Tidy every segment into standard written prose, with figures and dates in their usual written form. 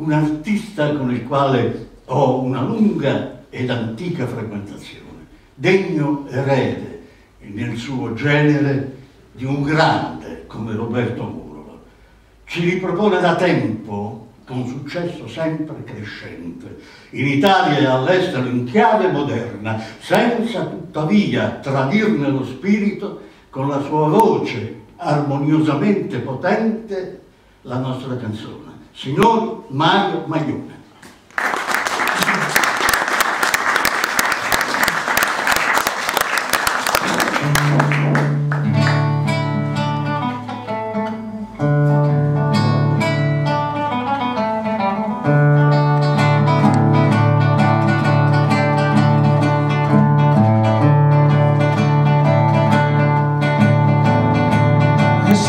un artista con il quale ho una lunga ed antica frequentazione, degno erede nel suo genere di un grande come Roberto Muro. Ci ripropone da tempo, con successo sempre crescente, in Italia e all'estero in chiave moderna, senza tuttavia tradirne lo spirito, con la sua voce armoniosamente potente, la nostra canzone. Signor Mario Maglione.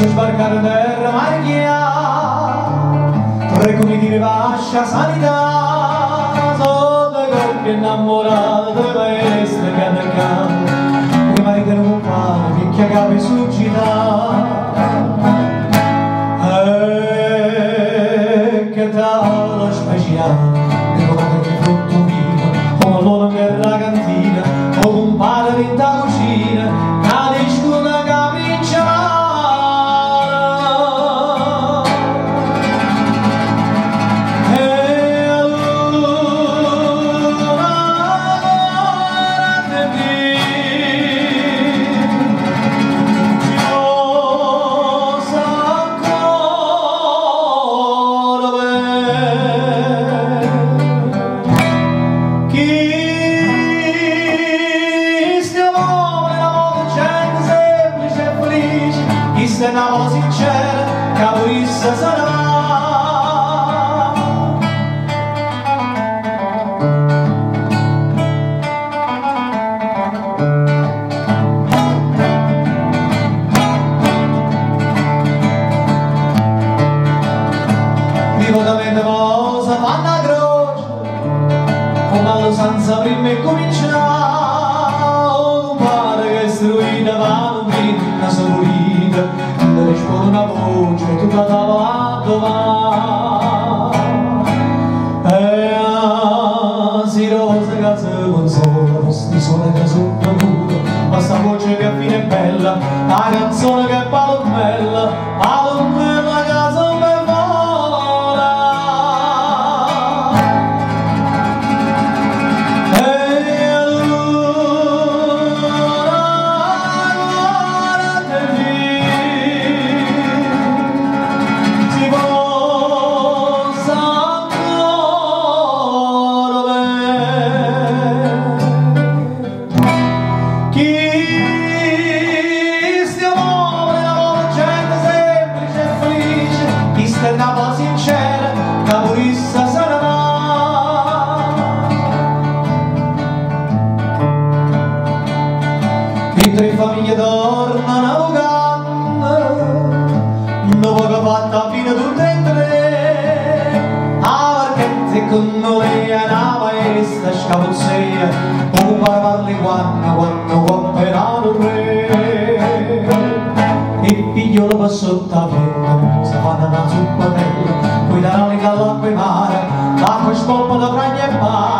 Sbarcare terra Maria, tre come di rivascia sanità, sotto i corpi innamorati delle maestre che hanno canto, come marito e un pane, picchia capi su città. Che tavolo speciale, di come che frutto vino, come l'uomo che la cantina, come un padre in ta cucina, capisco una capriccia. Se una voce sincera, capolissa sarà. Devotamente cosa fanno a croce, come all'usanza prima e cominciare, un padre che è istruita va un vino, una saporita, risponde una voce tutta da domani, e si rose che si consola, posti sole che sono venuto, ma sta voce che fine è bella, la canzone che è palombella che sempre vola. Una voce sincera, capolissa sarà. E tre famiglie tornano avvocando, dopo che fatta fine tutte e tre, a perché con noi è una maestra scapuzzea, un parli quando comperato il re. Il figlio lo passò sotto la pianta, si fa una zuppa bella, poi darà le calle acqua e mare, l'acqua spolpa da fragna e mare.